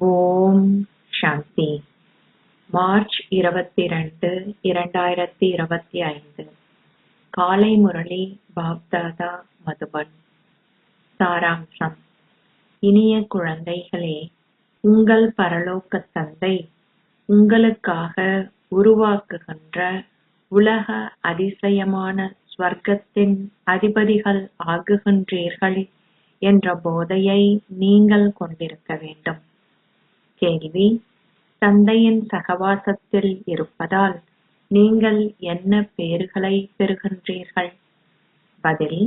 ஓம் சாந்தி. March 22, 2025. காலை முரளி பாப்தாதா மதுபன். சாராம்சம். இனிய குழந்தைகளே, உங்கள் பரலோக தந்தை உங்களுக்காக உருவாக்குகின்ற உலக அதிசயமான ஸ்வர்க்கத்தின் அதிபதிகள் ஆகுகின்றீர்கள் என்ற போதையை நீங்கள் கொண்டிருக்க வேண்டும். கேள்வி: தந்தையின் சகவாசத்தில் இருப்பதால் நீங்கள் என்ன பேறுகளை பெறுகின்றீர்கள்? பதில்: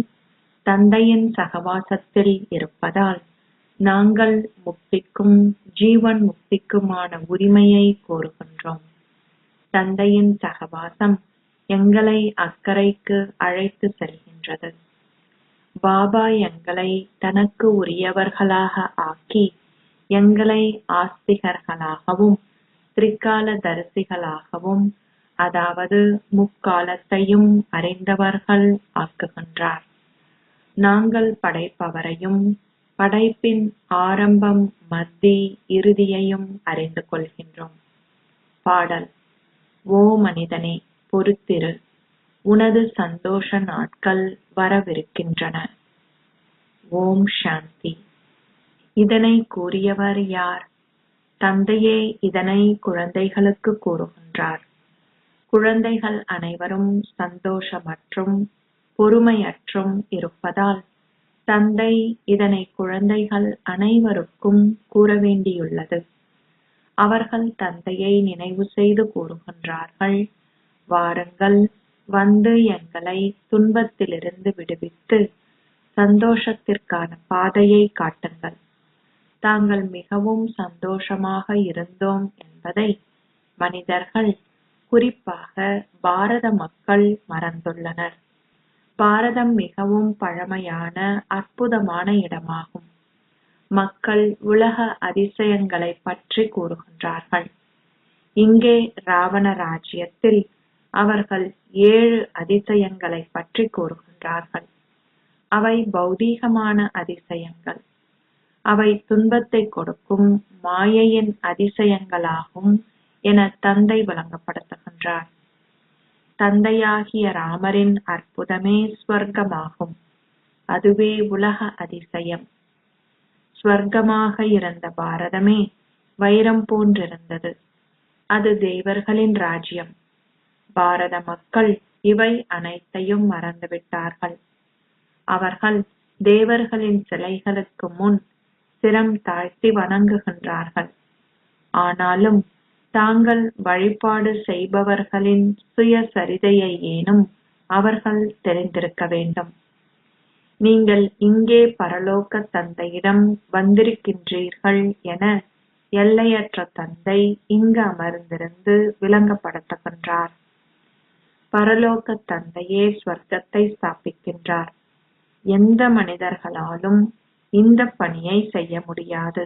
தந்தையின் சகவாசத்தில் இருப்பதால் நாங்கள் முக்திக்கும் ஜீவன் முக்திக்குமான உரிமையை கோருகின்றோம். தந்தையின் சகவாசம் எங்களை அக்கறைக்கு அழைத்து செல்கின்றது. பாபா எங்களை தனக்கு உரியவர்களாக ஆக்கி எங்களை ஆஸ்திகர்களாகவும் திரிகாலதரிசிகளாகவும், அதாவது முக்காலத்தையும் அறிந்தவர்கள் ஆக்குகின்றார். நாங்கள் படைப்பவரையும் படைப்பின் ஆரம்பம், மத்தி, இறுதியையும் அறிந்து கொள்கின்றோம். பாடல்: ஓ மனிதனே, பொறுத்திரு, உனது சந்தோஷ நாட்கள் வரவிருக்கின்றன. ஓம் சாந்தி. இதனை கூறியவர் யார்? தந்தையே இதனை குழந்தைகளுக்கு கூறுகின்றார். குழந்தைகள் அனைவரும் சந்தோஷமற்றும் பொறுமையற்றும் இருப்பதால் தந்தை இதனை குழந்தைகள் அனைவருக்கும் கூற வேண்டியுள்ளது. அவர்கள் தந்தையை நினைவு செய்து கூறுகின்றார்கள், வாருங்கள், வந்து எங்களை துன்பத்திலிருந்து விடுவித்து சந்தோஷத்திற்கான பாதையை காட்டுங்கள். தாங்கள் மிகவும் சந்தோஷமாக இருந்தோம் என்பதை மனிதர்கள், குறிப்பாக பாரத மக்கள் மறந்துள்ளனர். பாரதம் மிகவும் பழமையான அற்புதமான இடமாகும். மக்கள் உலக அதிசயங்களை பற்றி கூறுகின்றார்கள். இங்கே ராவண ராஜ்யத்தில் அவர்கள் 7 அதிசயங்களை பற்றி கூறுகின்றார்கள். அவை பௌதீகமான அதிசயங்கள். அவை துன்பத்தை கொடுக்கும் மாயையின் அதிசயங்களாகும் என தந்தை விளங்கப்படுத்துகின்றார். தந்தையாகிய ராமரின் அற்புதமே ஸ்வர்க்கமாகும். அதுவே உலக அதிசயம். ஸ்வர்க்கமாக இருந்த பாரதமே வைரம் போன்றிருந்தது. அது தேவர்களின் ராஜ்யம். பாரத மக்கள் இவை அனைத்தையும் மறந்துவிட்டார்கள். அவர்கள் தேவர்களின் சிலைகளுக்கு முன் சிரம் தாழ்த்தி வணங்குகின்றார்கள். ஆனாலும் தாங்கள் வழிபாடு செய்பவர்களின் சுயசரிதையை ஏனும் அவர்கள் தெரிந்திருக்க வேண்டும். நீங்கள் இங்கே பரலோக தந்தையிடம் வந்திருக்கின்றீர்கள் என எல்லையற்ற தந்தை இங்கு அமர்ந்திருந்து விளங்கப்படுத்துகின்றார். பரலோக தந்தையே ஸ்வர்க்கத்தை ஸ்தாபிக்கின்றார். எந்த மனிதர்களாலும் இந்த பணியை செய்ய முடியாது.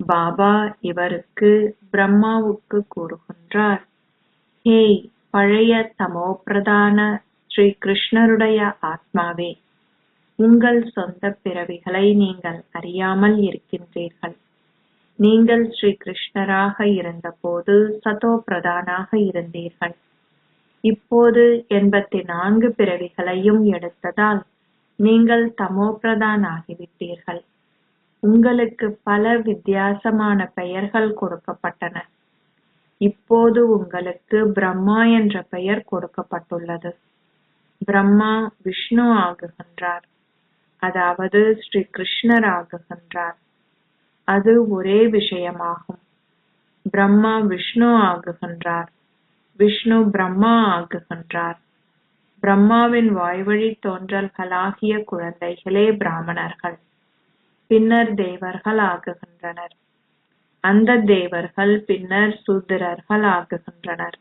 பாபா இவருக்கு பிரம்மாவுக்கு கூறுகின்றார், ஹே பழைய தமோபிரதான ஸ்ரீ கிருஷ்ணருடைய ஆத்மாவே, உங்கள் சொந்த பிறவிகளை நீங்கள் அறியாமல் இருக்கின்றீர்கள். நீங்கள் ஸ்ரீ கிருஷ்ணராக இருந்தபோது சதோ பிரதானாக இருந்தீர்கள். இப்போது 84 பிறவிகளையும் எடுத்ததால் நீங்கள் தமோபிரதான் ஆகிவிட்டீர்கள். உங்களுக்கு பல வித்தியாசமான பெயர்கள் கொடுக்கப்பட்டன. இப்போது உங்களுக்கு பிரம்மா என்ற பெயர் கொடுக்கப்பட்டுள்ளது. பிரம்மா விஷ்ணு ஆகுகின்றார், அதாவது ஸ்ரீ கிருஷ்ணர் ஆகுகின்றார். அது ஒரே விஷயமாகும். பிரம்மா விஷ்ணு ஆகுகின்றார், விஷ்ணு பிரம்மா ஆகுகின்றார். பிரம்மாவின் வாய்வழி தோன்றல்களாகிய குழந்தைகளே பிராமணர்கள். பின்னர் தேவர்கள் ஆகுகின்றனர். அந்த தேவர்கள் பின்னர் சூத்திரர்கள் ஆகுகின்றனர்.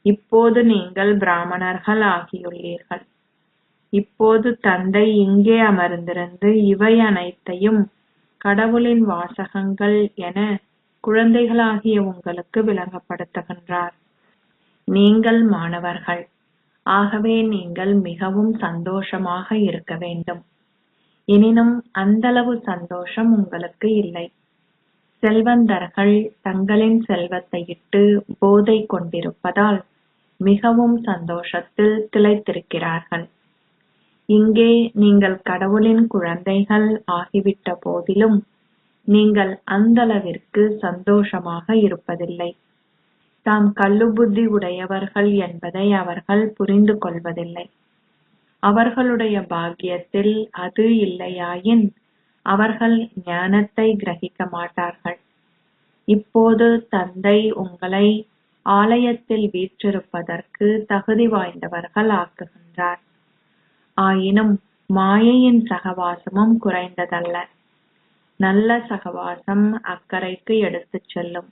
இப்போது நீங்கள் பிராமணர்கள் ஆகியுள்ளீர்கள். இப்போது தந்தை இங்கே அமர்ந்திருந்து இவை அனைத்தையும் கடவுளின் வாசகங்கள் என குழந்தைகளாகிய உங்களுக்கு விளங்கப்படுத்துகின்றார். நீங்கள் மாணவர்கள். ஆகவே நீங்கள் மிகவும் சந்தோஷமாக இருக்க வேண்டும். எனினும் அந்தளவு சந்தோஷம் உங்களுக்கு இல்லை. செல்வந்தர்கள் தங்களின் செல்வத்தை இட்டு போதை கொண்டிருப்பதால் மிகவும் சந்தோஷத்தில் திளைத்திருக்கிறார்கள். இங்கே நீங்கள் கடவுளின் குழந்தைகள் ஆகிவிட்ட போதிலும் நீங்கள் அந்தளவிற்கு சந்தோஷமாக இருப்பதில்லை. தாம் கள்ளுபுத்தி உடையவர்கள் என்பதை அவர்கள் புரிந்து கொள்வதில்லை. அவர்களுடைய பாக்கியத்தில் அது இல்லையாயின் அவர்கள் ஞானத்தை கிரகிக்க மாட்டார்கள். இப்போது தந்தை உங்களை ஆலயத்தில் வீற்றிருப்பதற்கு தகுதி வாய்ந்தவர்கள் ஆக்குகின்றார். ஆயினும் மாயையின் சகவாசமும் குறைந்ததல்ல. நல்ல சகவாசம் அக்கறைக்கு எடுத்துச் செல்லும்,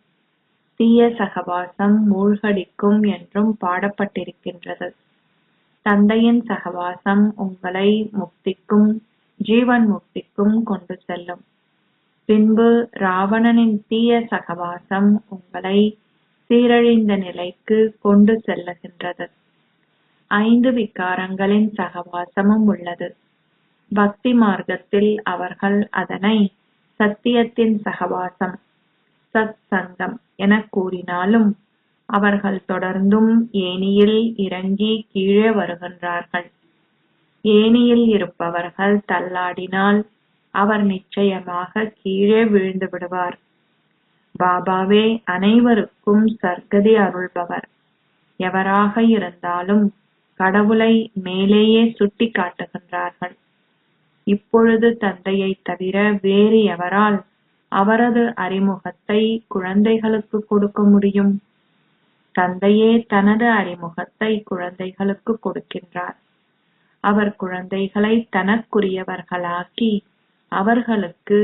தீய சகவாசம் மூழ்கடிக்கும் என்றும் பாடப்பட்டிருக்கின்றது. தந்தையின் சகவாசம் உங்களை முக்திக்கும் ஜீவன் முக்திக்கும் கொண்டு செல்லும். பின்பு ராவணனின் தீய சகவாசம் உங்களை சீரழிந்த நிலைக்கு கொண்டு செல்லுகின்றது. 5 விகாரங்களின் சகவாசமும் உள்ளது. பக்தி மார்க்கத்தில் அவர்கள் அதனை சத்தியத்தின் சகவாசம், சத் சங்கம் என கூறினாலும் அவர்கள் தொடர்ந்தும் ஏணியில் இறங்கி கீழே வருகின்றார்கள். ஏணியில் இருப்பவர்கள் தள்ளாடினால் அவர் நிச்சயமாக கீழே விழுந்து விடுவார். பாபாவே அனைவருக்கும் சர்க்கதி அருள்பவர். எவராக இருந்தாலும் கடவுளை மேலேயே சுட்டி காட்டுகின்றார்கள். இப்பொழுது தந்தையை தவிர வேறு எவரால் அவரது அறிமுகத்தை குழந்தைகளுக்கு கொடுக்க முடியும்? தந்தையே தனது அறிமுகத்தை குழந்தைகளுக்கு கொடுக்கின்றார். அவர் குழந்தைகளை தனக்குரியவர்களாக்கி அவர்களுக்கு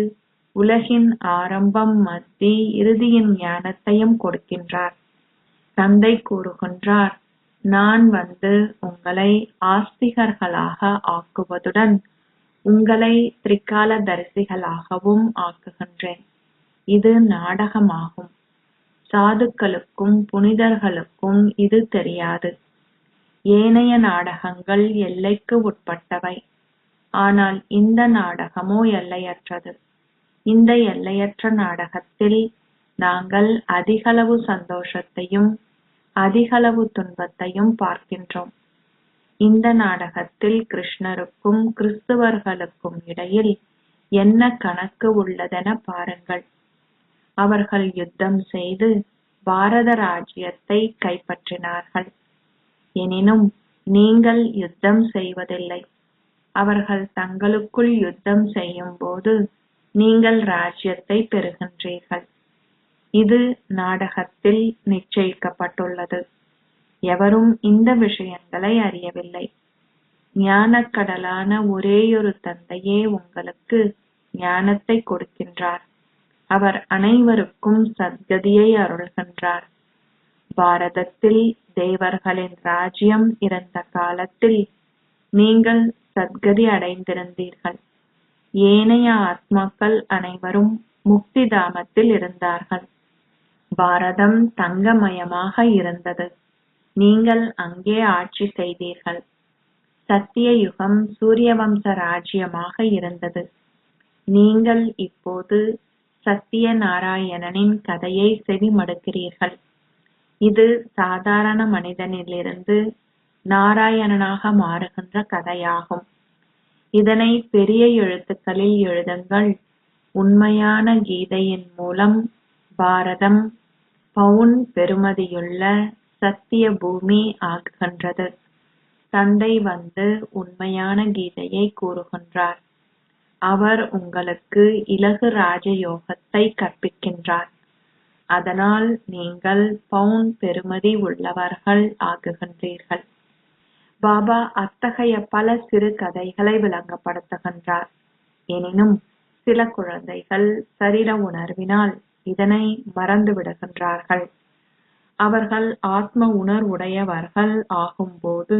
உலகின் ஆரம்பம், மத்தி, இறுதியின் ஞானத்தையும் கொடுக்கின்றார். தந்தை கூறுகின்றார், நான் வந்து உங்களை ஆஸ்திகர்களாக ஆக்குவதுடன் உங்களை திரிகாலதரிசிகளாகவும் ஆக்குகின்றேன். இது நாடகமாகும். சாதுக்களுக்கும் புனிதர்களுக்கும் இது தெரியாது. ஏனைய நாடகங்கள் எல்லைக்கு உட்பட்டவை. ஆனால் இந்த நாடகமோ எல்லையற்றது. இந்த எல்லையற்ற நாடகத்தில் நாங்கள் அதிகளவு சந்தோஷத்தையும் அதிகளவு துன்பத்தையும் பார்க்கின்றோம். இந்த நாடகத்தில் கிருஷ்ணருக்கும் கிறிஸ்துவர்களுக்கும் இடையில் என்ன கணக்கு உள்ளதென பாருங்கள். அவர்கள் யுத்தம் செய்து பாரத ராஜ்யத்தை கைப்பற்றினார்கள். எனினும் நீங்கள் யுத்தம் செய்வதில்லை. அவர்கள் தங்களுக்குள் யுத்தம் செய்யும் போது நீங்கள் ராஜ்யத்தை பெறுகின்றீர்கள். இது நாடகத்தில் நிச்சயிக்கப்பட்டுள்ளது. எவரும் இந்த விஷயங்களை அறியவில்லை. ஞானக்கடலான ஒரேயொரு தந்தையே உங்களுக்கு ஞானத்தை கொடுக்கின்றார். அவர் அனைவருக்கும் சத்கதியை அருள்கின்றார். பாரதத்தில் தேவர்களின் ராஜ்யம் இருந்த காலத்தில் நீங்கள் சத்கதி அடைந்திருந்தீர்கள். ஏனைய ஆத்மாக்கள் அனைவரும் முக்தி தாமத்தில் இருந்தார்கள். பாரதம் தங்கமயமாக இருந்தது. நீங்கள் அங்கே ஆட்சி செய்தீர்கள். சத்திய யுகம் சூரியவம்ச ராஜ்யமாக இருந்தது. நீங்கள் இப்போது சத்திய நாராயணனின் கதையை செவிமடுக்கிறீர்கள். இது சாதாரண மனிதனிலிருந்து நாராயணனாக மாறுகின்ற கதையாகும். இதனை பெரிய எழுத்துக்களில் எழுதுங்கள். உண்மையான கீதையின் மூலம் பாரதம் பவுன் பெறுமதியுள்ள சத்திய பூமி ஆகுகின்றது. தந்தை வந்து உண்மையான கீதையை கூறுகின்றார். அவர் உங்களுக்கு இலகு ராஜயோகத்தை கற்பிக்கின்றார். அதனால் நீங்கள் பவுன் பெறுமதி உள்ளவர்கள் ஆகுகின்றீர்கள். பாபா அத்தகைய பல சிறு கதைகளை விளங்கப்படுத்துகின்றார். எனினும் சில குழந்தைகள் சரீர உணர்வினால் இதனை மறந்து விடுகின்றார்கள். அவர்கள் ஆத்ம உணர்வுடையவர்கள் ஆகும்போது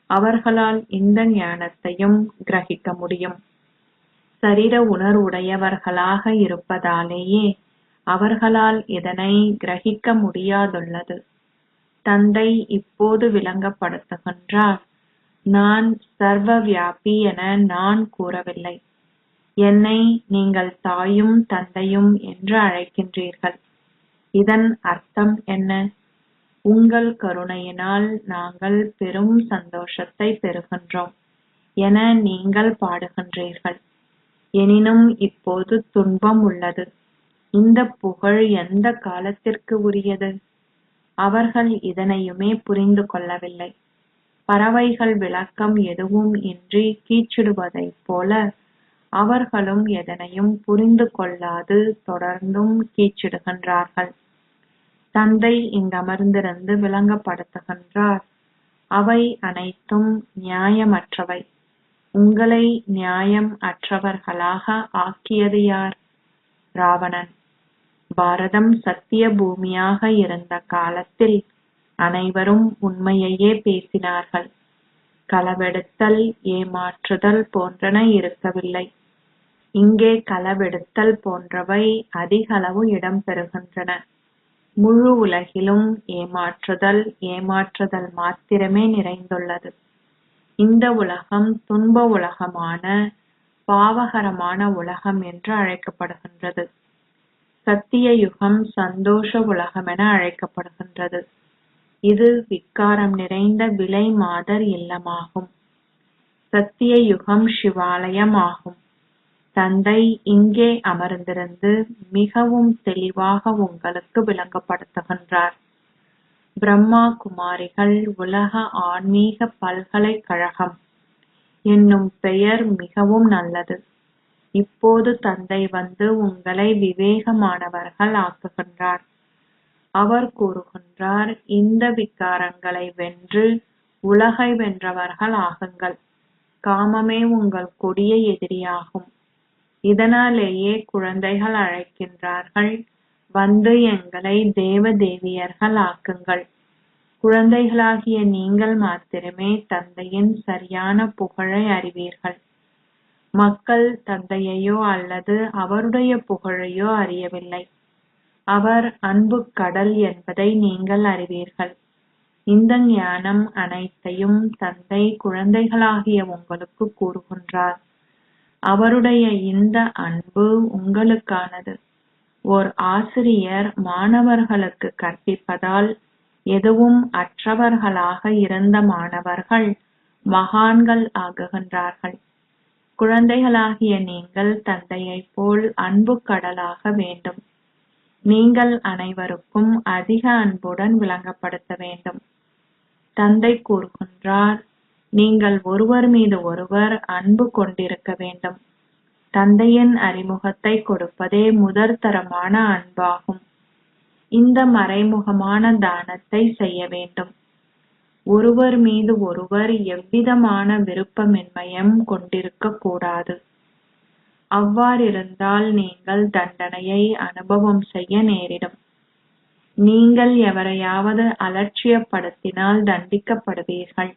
அவர்களால் இந்த ஞானத்தையும் கிரகிக்க முடியும். சரீர உணர்வுடையவர்களாக இருப்பதாலேயே அவர்களால் இதனை கிரகிக்க முடியாதுள்ளது. தந்தை இப்போது விளங்கப்படுத்துகின்றார். நான் சர்வ வியாபி என நான் கூறவில்லை. என்னை நீங்கள் தாயும் தந்தையும் என்று அழைக்கின்றீர்கள். இதன் அர்த்தம் என்ன? உங்கள் கருணையினால் நாங்கள் பெரும் சந்தோஷத்தை பெறுகின்றோம் என நீங்கள் பாடுகின்றீர்கள். எனினும் இப்போது துன்பம் உள்ளது. இந்த புகழ் எந்த காலத்திற்கு உரியது? அவர்கள் இதனையுமே புரிந்து கொள்ளவில்லை. பறவைகள் விளக்கம் எதுவும் இன்றி கீச்சிடுவதைப் போல அவர்களும் எதனையும் புரிந்து கொள்ளாது தொடர்ந்தும் கீச்சிடுகின்றார்கள். தந்தை இங்கமர்ந்திருந்து விளங்கப்படுத்துகின்றார். அவை அனைத்தும் நியாயமற்றவை. உங்களை நியாயம் அற்றவர்களாக ஆக்கியது யார்? ராவணன். பாரதம் சத்திய பூமியாக இருந்த காலத்தில் அனைவரும் உண்மையையே பேசினார்கள். களவெடுத்தல், ஏமாற்றுதல் போன்றன இருக்கவில்லை. இங்கே களவெடுத்தல் போன்றவை அதிகளவு இடம்பெறுகின்றன. முழு உலகிலும் ஏமாற்றுதல் மாத்திரமே நிறைந்துள்ளது. இந்த உலகம் துன்ப உலகமான, பாவகரமான உலகம் என்று அழைக்கப்படுகின்றது. சத்திய யுகம் சந்தோஷ உலகமென அழைக்கப்படுகின்றது. இது விக்காரம் நிறைந்த விலை மாதர் இல்லமாகும். சத்திய யுகம் சிவாலயம் ஆகும். தந்தை இங்கே அமர்ந்திருந்து மிகவும் தெளிவாக உங்களுக்கு விளங்கப்படுத்துகின்றார். பிரம்மா குமாரிகள் உலக ஆன்மீக பல்கலைக்கழகம் என்னும் பெயர் மிகவும் நல்லது. இப்போது தந்தை வந்து உங்களை விவேகமானவர்கள் ஆக்குகின்றார். அவர் கூறுகின்றார், இந்த விகாரங்களை வென்று உலகை வென்றவர்கள் ஆகுங்கள். காமமே உங்கள் கொடிய எதிரியாகும். இதனாலேயே குழந்தைகள் அழைக்கின்றார்கள், வந்து எங்களை தேவ தேவியர்கள் ஆக்குங்கள். குழந்தைகளாகிய நீங்கள் மாத்திரமே தந்தையின் சரியான புகழை அறிவீர்கள். மக்கள் தந்தையையோ அல்லது அவருடைய புகழையோ அறியவில்லை. அவர் அன்பு கடல் என்பதை நீங்கள் அறிவீர்கள். இந்த ஞானம் அனைத்தையும் தந்தை குழந்தைகளாகிய உங்களுக்கு கூறுகின்றார். அவருடைய இந்த அன்பு உங்களுக்கானது. ஓர் ஆசிரியர் மாணவர்களுக்கு கற்பிப்பதால் எதுவும் அற்றவர்களாக இருந்த மாணவர்கள் மகான்கள் ஆகுகின்றார்கள். குழந்தைகளாகிய நீங்கள் தந்தையைப் போல் அன்பு கடலாக வேண்டும். நீங்கள் அனைவருக்கும் அதிக அன்புடன் விளங்கப்படுத்த வேண்டும். தந்தை கூறுகின்றார், நீங்கள் ஒருவர் மீது ஒருவர் அன்பு கொண்டிருக்க வேண்டும். தந்தையின் அறிமுகத்தை கொடுப்பதே முதற்தரமான அன்பாகும். இந்த மறைமுகமான தானத்தை செய்ய வேண்டும். ஒருவர் மீது ஒருவர் எவ்விதமான விருப்பமின்மையும் கொண்டிருக்க கூடாது. அவ்வாறிருந்தால் நீங்கள் தண்டனையை அனுபவம் செய்ய நேரிடும். நீங்கள் எவரையாவது அலட்சியப்படுத்தினால் தண்டிக்கப்படுவீர்கள்.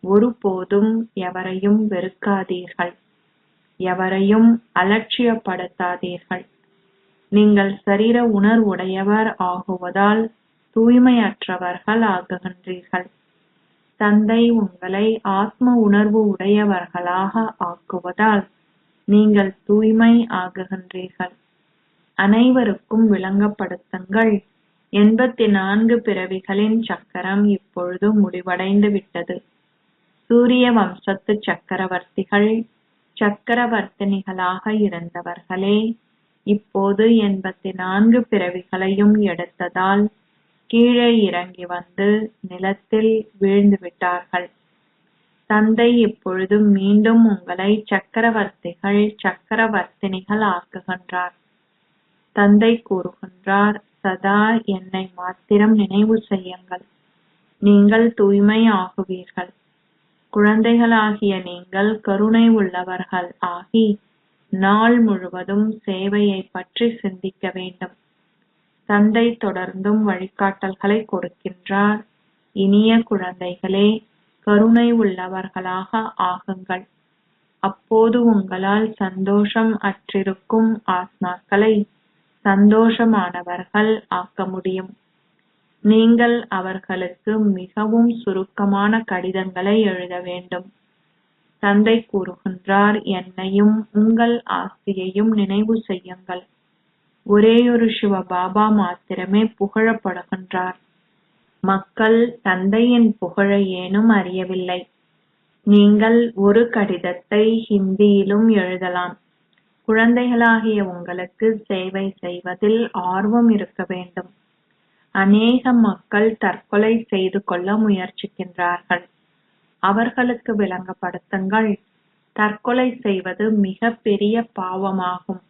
ஒருபோதும் எவரையும் வெறுக்காதீர்கள். எவரையும் அலட்சியப்படுத்தாதீர்கள். நீங்கள் சரீர உணர்வுடையவர் ஆகுவதால் தூய்மையற்றவர்கள் ஆகுகின்றீர்கள். தந்தை உங்களை ஆத்ம உணர்வு உடையவர்களாக ஆக்குவதால் நீங்கள் தூய்மை ஆகுகின்றீர்கள். அனைவருக்கும் விளங்கப்படுத்துங்கள். 84 பிறவிகளின் சக்கரம் இப்பொழுது முடிவடைந்து விட்டது. சூரிய வம்சத்து சக்கரவர்த்திகள் சக்கரவர்த்தினிகளாக இருந்தவர்களே இப்போது 84 பிறவிகளையும் எடுத்ததால் கீழே இறங்கி வந்து நிலத்தில் வீழ்ந்து விட்டார்கள். தந்தை இப்பொழுது மீண்டும் உங்களை சக்கரவர்த்திகள் சக்கரவர்த்தினிகள் ஆக்குகின்றார். தந்தை கூறுகின்றார், சதா என்னை மாத்திரம் நினைவு செய்யுங்கள். நீங்கள் தூய்மை ஆகுவீர்கள். குழந்தைகளாகிய நீங்கள் கருணை உள்ளவர்கள் ஆகி நாள் முழுவதும் சேவையை பற்றி சிந்திக்க வேண்டும். தந்தை தொடர்ந்தும் வழிகாட்டல்களை கொடுக்கின்றார். இனிய குழந்தைகளே, கருணை உள்ளவர்களாக ஆகுங்கள். அப்போது உங்களால் சந்தோஷம் அற்றிருக்கும் ஆத்மாக்களை சந்தோஷமானவர்கள் ஆக்க முடியும். நீங்கள் அவர்களுக்கு மிகவும் சுருக்கமான கடிதங்களை எழுத வேண்டும். தந்தை கூறுகின்றார், என்னையும் உங்கள் ஆஸ்தியையும் நினைவு செய்யுங்கள். ஒரேயொரு சிவபாபா மாத்திரமே புகழப்படுகின்றார். மக்கள் தந்தையின் புகழை ஏனும் அறியவில்லை. நீங்கள் ஒரு கடிதத்தை ஹிந்தியிலும் எழுதலாம். குழந்தைகளாகிய உங்களுக்கு சேவை செய்வதில் ஆர்வம் இருக்க வேண்டும். அநேக மக்கள் தற்கொலை செய்து கொள்ள முயற்சிக்கின்றார்கள். அவர்களுக்கு விளங்கப்படுத்துங்கள், தற்கொலை செய்வது மிக பெரிய பாவமாகும்.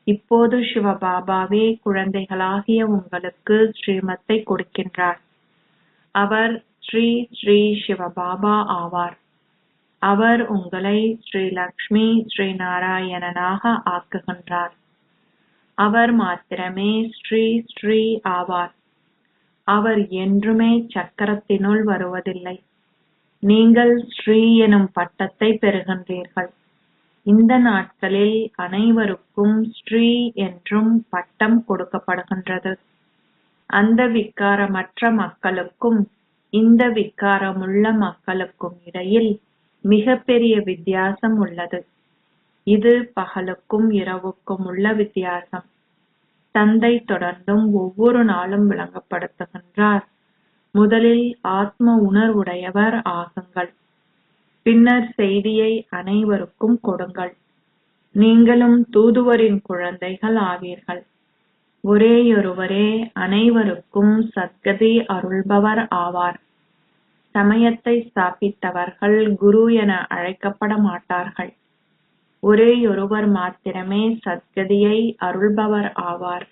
இப்போது சிவபாபாவே குழந்தைகளாகிய உங்களுக்கு ஸ்ரீமத்தை கொடுக்கின்றார். அவர் ஸ்ரீ ஸ்ரீ சிவபாபா ஆவார். அவர் உங்களை ஸ்ரீ லக்ஷ்மி ஸ்ரீ நாராயணனாக ஆக்குகின்றார். அவர் மாத்திரமே ஸ்ரீ ஸ்ரீ ஆவார். அவர் என்றுமே சக்கரத்தினுள் வருவதில்லை. நீங்கள் ஸ்ரீ எனும் பட்டத்தை பெறுகின்றீர்கள். இந்த நாட்களில் அனைவருக்கும் ஸ்ரீ என்றும் பட்டம் கொடுக்கப்படுகின்றது. அந்த விக்காரமற்ற மக்களுக்கும் இந்த விக்காரமுள்ள மக்களுக்கும் இடையில் மிக பெரிய வித்தியாசம் உள்ளது. இது பகலுக்கும் இரவுக்கும் உள்ள வித்தியாசம். தந்தை தொடர்ந்தும் ஒவ்வொரு நாளும் விளங்கப்படுத்துகின்றார், முதலில் ஆத்ம உணர்வுடையவர் ஆகுங்கள், பின்னர் செய்தியை அனைவருக்கும் கொடுங்கள். நீங்களும் தூதுவரின் குழந்தைகள் ஆவீர்கள். ஒரேயொருவரே அனைவருக்கும் சத்கதி அருள்பவர் ஆவார். சமயத்தை ஸ்தாபித்தவர்கள் குரு என அழைக்கப்பட மாட்டார்கள். ஒரேயொருவர் மாத்திரமே சத்கதியை அருள்பவர் ஆவார்.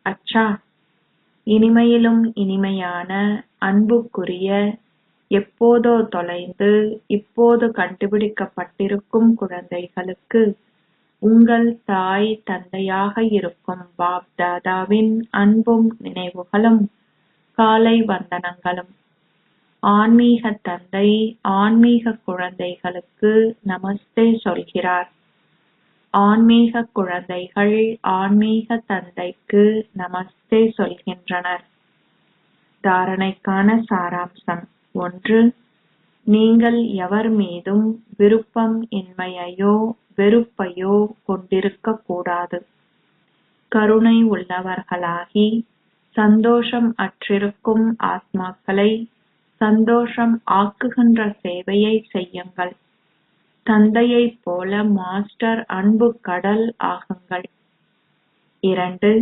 அச்சா, இனிமையிலும் இனிமையான அன்புக்குரிய, எப்போதோ தொலைந்து இப்போது கண்டுபிடிக்கப்பட்டிருக்கும் குழந்தைகளுக்கு உங்கள் தாய் தந்தையாக இருக்கும் பாப் தாதாவின் அன்பும் நினைவுகளும் காலை வந்தனங்களும். ஆன்மீக தந்தை ஆன்மீக குழந்தைகளுக்கு நமஸ்தே சொல்கிறார். ஆன்மீக குழந்தைகள் ஆன்மீக தந்தைக்கு நமஸ்தே சொல்கின்றனர். தாரணைக்கான சாராம்சம் 1. நீங்கள் எவர் மீதும் விருப்பம் இன்மையையோ வெறுப்பையோ கொண்டிருக்க கூடாது. கருணை உள்ளவர்களாகி சந்தோஷம் அற்றிருக்கும் ஆத்மாக்களை சந்தோஷம் ஆக்குகின்ற சேவையை செய்யுங்கள். தந்தையைப் போல மாஸ்டர் அன்பு கடல் ஆகுங்கள். 2.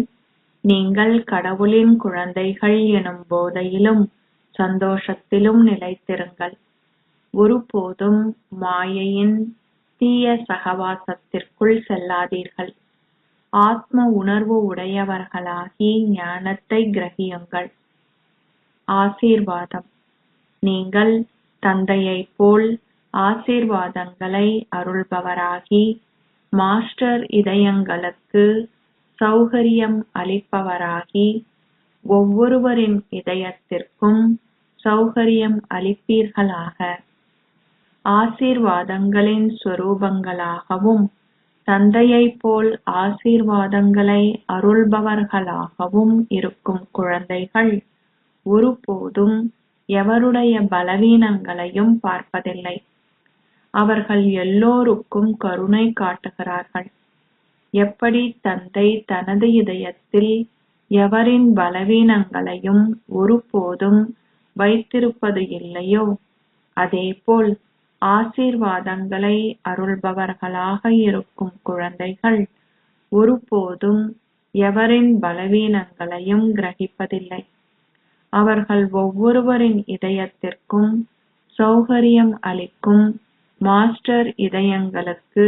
நீங்கள் கடவுளின் குழந்தைகள் எனும் போதையிலும் சந்தோஷத்திலும் நிலைத்திருங்கள். ஒருபோதும் மாயையின் தீய சகவாசத்திற்குள் செல்லாதீர்கள். ஆத்ம உணர்வு உடையவர்களாகி ஞானத்தை கிரகியுங்கள். ஆசீர்வாதம். நீங்கள் தந்தையைப் போல் ஆசீர்வாதங்களை அருள்பவராகி மாஸ்டர் இதயங்களுக்கு சௌகரியம் அளிப்பவராகி ஒவ்வொருவரின் இதயத்திற்கும் சௌகரியம் அளிப்பீர்களாக. ஆசீர்வாதங்களின் ஸ்வரூபங்களாகவும் தந்தையைப் போல் ஆசீர்வாதங்களை அருள்பவர்களாகவும் இருக்கும் குழந்தைகள் ஒருபோதும் எவருடைய பலவீனங்களையும் பார்ப்பதில்லை. அவர்கள் எல்லோருக்கும் கருணை காட்டுகிறார்கள். எப்படி தந்தை தனது இதயத்தில் எவரின் பலவீனங்களையும் ஒருபோதும் வைத்திருப்பது இல்லையோ, அதேபோல் ஆசீர்வாதங்களை அருள்பவர்களாக இருக்கும் குழந்தைகள் ஒருபோதும் எவரின் பலவீனங்களையும் கிரகிப்பதில்லை. அவர்கள் ஒவ்வொருவரின் இதயத்திற்கும் சௌகரியம் அளிக்கும் மாஸ்டர் இதயங்களுக்கு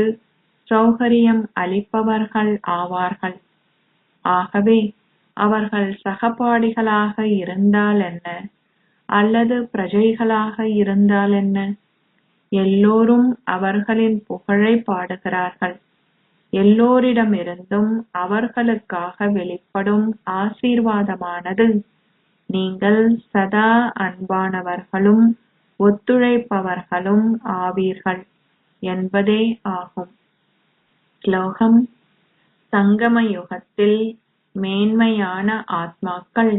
சௌகரியம் அளிப்பவர்கள் ஆவார்கள். ஆகவே அவர்கள் சகபாடிகளாக இருந்தால் என்ன, அல்லது பிரஜைகளாக இருந்தால் என்ன, எல்லோரும் அவர்களின் புகழை பாடுகிறார்கள். எல்லோரிடமிருந்தும் அவர்களுக்காக வெளிப்படும் ஆசீர்வாதமானது நீங்கள் சதா அன்பானவர்களும் ஒத்துழைப்பவர்களும் ஆவீர்கள் என்பதே ஆகும். ஸ்லோகம். சங்கம யுகத்தில் மேன்மையான ஆத்மாக்கள்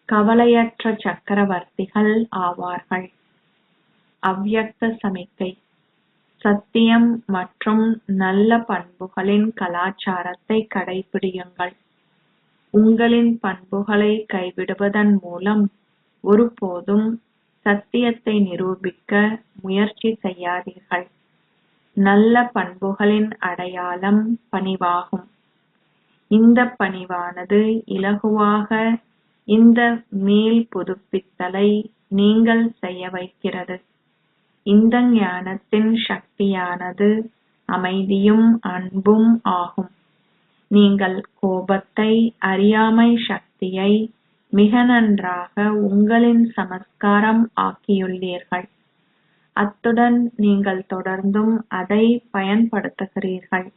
கவலையற்ற சக்கரவர்த்திகள் ஆவார்கள். அவ்யக்த சமிக்கை. சத்தியம் மற்றும் நல்ல பண்புகளின் கலாச்சாரத்தை கடைபிடியுங்கள். உங்களின் பண்புகளை கைவிடுவதன் மூலம் ஒருபோதும் சத்தியத்தை நிரூபிக்க முயற்சி செய்யாதீர்கள். நல்ல பண்புகளின் அடையாளம் பணிவாகும். இந்த பணிவானது இலகுவாக இந்த மேல் புதுப்பித்தலை நீங்கள் செய்ய வைக்கிறது. இந்த ஞானத்தின் சக்தியானது அமைதியும் அன்பும் ஆகும். நீங்கள் கோபத்தை, அறியாமை சக்தியை மிக நன்றாக உங்களின் சமஸ்காரம் ஆக்கியுள்ளீர்கள். அத்துடன் நீங்கள் தொடர்ந்தும் அதை பயன்படுத்துகிறீர்கள்.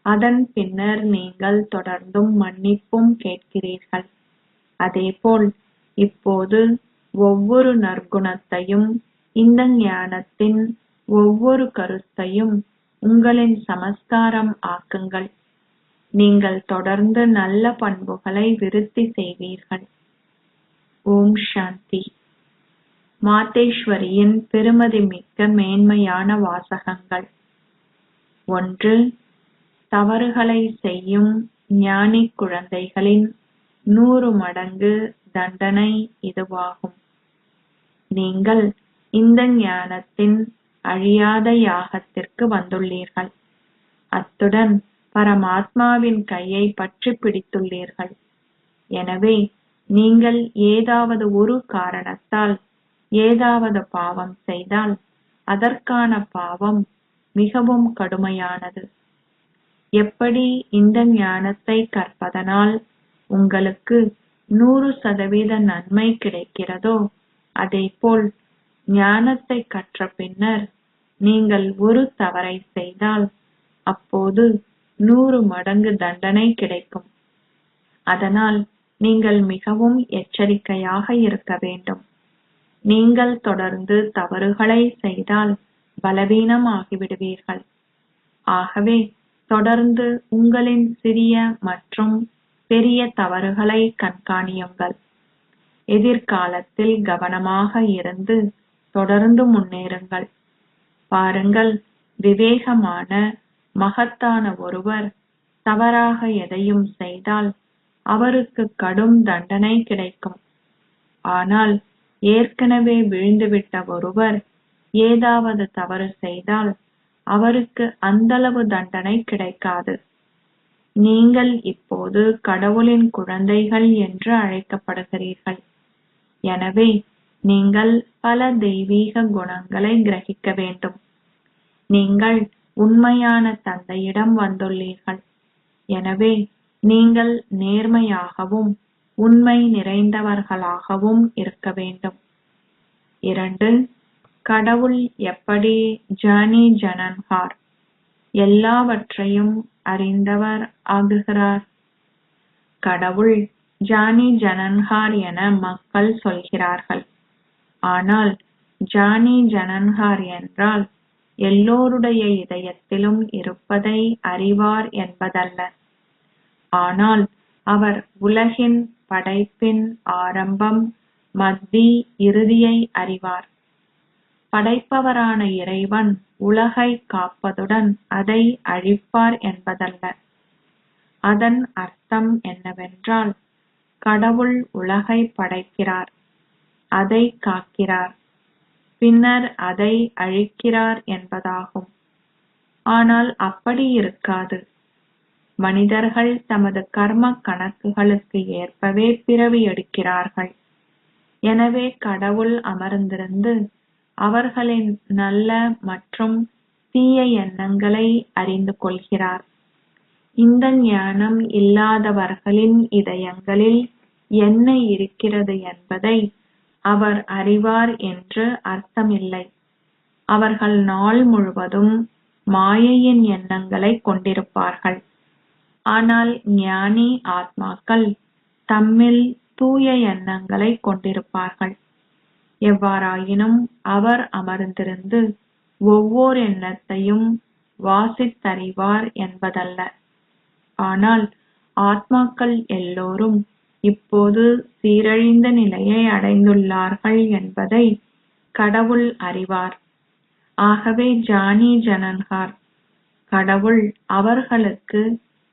அதன் பின்னர் நீங்கள் தொடர்ந்தும் மன்னிப்பும் கேட்கிறீர்கள். அதேபோல் இப்போது ஒவ்வொரு நற்குணத்தையும், இந்த ஞானத்தின் ஒவ்வொரு கருத்தையும் உங்களின் சமஸ்காரம் ஆக்குங்கள். நீங்கள் தொடர்ந்து நல்ல பண்புகளை விருத்தி செய்வீர்கள். ஓம் சாந்தி. மாதேஸ்வரியின் பெருமதிமிக்க மேன்மையான வாசகங்கள். 1. தவறுகளை செய்யும் ஞானி குழந்தைகளின் 100 மடங்கு தண்டனை இதுவாகும். நீங்கள் இந்த ஞானத்தின் அழியாத யாகத்திற்கு வந்துள்ளீர்கள். அத்துடன் பரமாத்மாவின் கையை பற்றி பிடித்துள்ளீர்கள். எனவே நீங்கள் ஏதாவது ஒரு காரணத்தால் ஏதாவது பாவம் செய்தால் அதற்கான பாவம் மிகவும் கடுமையானது. எப்படி இந்த ஞானத்தை கற்பதனால் உங்களுக்கு 100% நன்மை கிடைக்கிறதோ, அதேபோல் ஞானத்தை கற்ற பின்னர் நீங்கள் ஒரு தவறை செய்தால் அப்போது 100 மடங்கு தண்டனை கிடைக்கும். அதனால் நீங்கள் மிகவும் எச்சரிக்கையாக இருக்க வேண்டும். நீங்கள் தொடர்ந்து தவறுகளை செய்தால் பலவீனமாகிவிடுவீர்கள். ஆகவே தொடர்ந்து உங்களின் சிறிய மற்றும் பெரிய தவறுகளை கண்காணியுங்கள். எதிர்காலத்தில் கவனமாக இருந்து தொடர்ந்து முன்னேறுங்கள். பாருங்கள், விவேகமான மகத்தான ஒருவர் தவறாக எதையும் செய்தால் அவருக்கு கடும் தண்டனை கிடைக்கும். ஆனால் ஏற்கனவே விழுந்துவிட்ட ஒருவர் ஏதாவது தவறு செய்தால் அவருக்கு அந்தளவு தண்டனை கிடைக்காது. நீங்கள் இப்போது கடவுளின் குழந்தைகள் என்று அழைக்கப்படுகிறீர்கள். எனவே நீங்கள் பல தெய்வீக குணங்களை கிரகிக்க வேண்டும். நீங்கள் உண்மையான தந்தையிடம் வந்துள்ளீர்கள். எனவே நீங்கள் நேர்மையாகவும் உண்மை நிறைந்தவர்களாகவும் இருக்க வேண்டும். 2. கடவுள் எப்படி ஜானி ஜனன்ஹார் எல்லாவற்றையும் அறிந்தவர் ஆகுகிறார்? கடவுள் ஜானி ஜனன்ஹார் என மக்கள் சொல்கிறார்கள். ஆனால் ஜானி ஜனன்ஹார் என்றால் எல்லோருடைய இதயத்திலும் இருப்பதை அறிவார் என்பதல்ல. ஆனால் அவர் உலகின் படைப்பின் ஆரம்பம், மத்தி, இறுதியை அறிவார். படைப்பவரான இறைவன் உலகை காப்பதுடன் அதை அழிப்பார் என்பதல்ல. அதன் அர்த்தம் என்னவென்றால், கடவுள் உலகை படைக்கிறார், அதை காக்கிறார், பின்னர் அதை அழிக்கிறார் என்பதாகும். ஆனால் அப்படி இருக்காது. மனிதர்கள் தமது கர்ம கணக்குகளுக்கு ஏற்பவே பிறவி எடுக்கிறார்கள். எனவே கடவுள் அமர்ந்திருந்து அவர்களின் நல்ல மற்றும் தீய எண்ணங்களை அறிந்து கொள்கிறார். இந்த ஞானம் இல்லாதவர்களின் இதயங்களில் என்ன இருக்கிறது என்பதை அவர் அறிவார் என்று அர்த்தமில்லை. அவர்கள் நாள் முழுவதும் மாயையின் எண்ணங்களை கொண்டிருப்பார்கள். ஆனால் ஞானி ஆத்மாக்கள் தம்மில் தூய எண்ணங்களை கொண்டிருப்பார்கள். எவ்வாறாயினும் அவர் அமர்ந்திருந்து ஒவ்வொரு எண்ணத்தையும் வாசித்தறிவார் என்பதல்ல. ஆனால் ஆத்மாக்கள் எல்லோரும் இப்போது சீரழிந்த நிலையை அடைந்துள்ளார்கள் என்பதை கடவுள் அறிவார். ஆகவே ஜானி ஜனன்ஹார் கடவுள் அவர்களுக்கு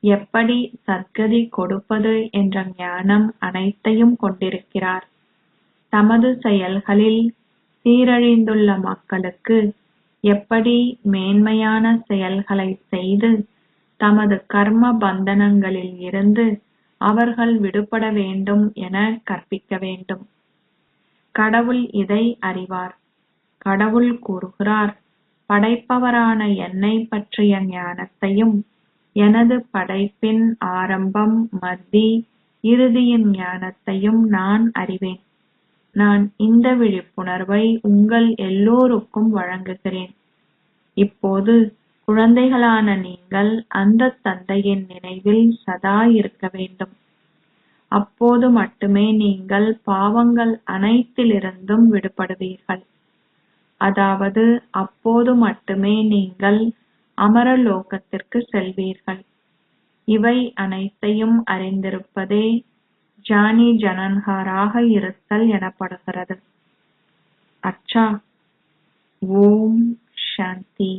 எப்படி சத்கதி கொடுப்பது என்ற ஞானம் அனைத்தையும் கொண்டிருக்கிறார். தமது செயல்களில் சீரழிந்துள்ள மக்களுக்கு எப்படி மேன்மையான செயல்களை செய்து தமது கர்ம பந்தனங்களில் இருந்து அவர்கள் விடுபட வேண்டும் என கற்பிக்க வேண்டும். கடவுள் இதை அறிவார். கடவுள் கூறுகிறார், படைப்பவரான என்னை பற்றிய ஞானத்தையும் எனது படைப்பின் ஆரம்பம், மத்தி, இறுதியின் ஞானத்தையும் நான் அறிவேன். நான் இந்த விழிப்புணர்வை உங்கள் எல்லோருக்கும் வழங்குகிறேன். இப்போது குழந்தைகளான நீங்கள் அந்த தந்தையின் நினைவில் சதா இருக்க வேண்டும். அப்போது மட்டுமே நீங்கள் பாவங்கள் அனைத்திலிருந்தும் விடுபடுவீர்கள். அதாவது அப்போது மட்டுமே நீங்கள் அமரலோகத்திற்கு செல்வீர்கள். இவை அனைத்தையும் அறிந்திருப்பதே ஜானி ஜனன்ஹாராக இருத்தல் எனப்படுகிறது. அச்சா. ஓம் சாந்தி.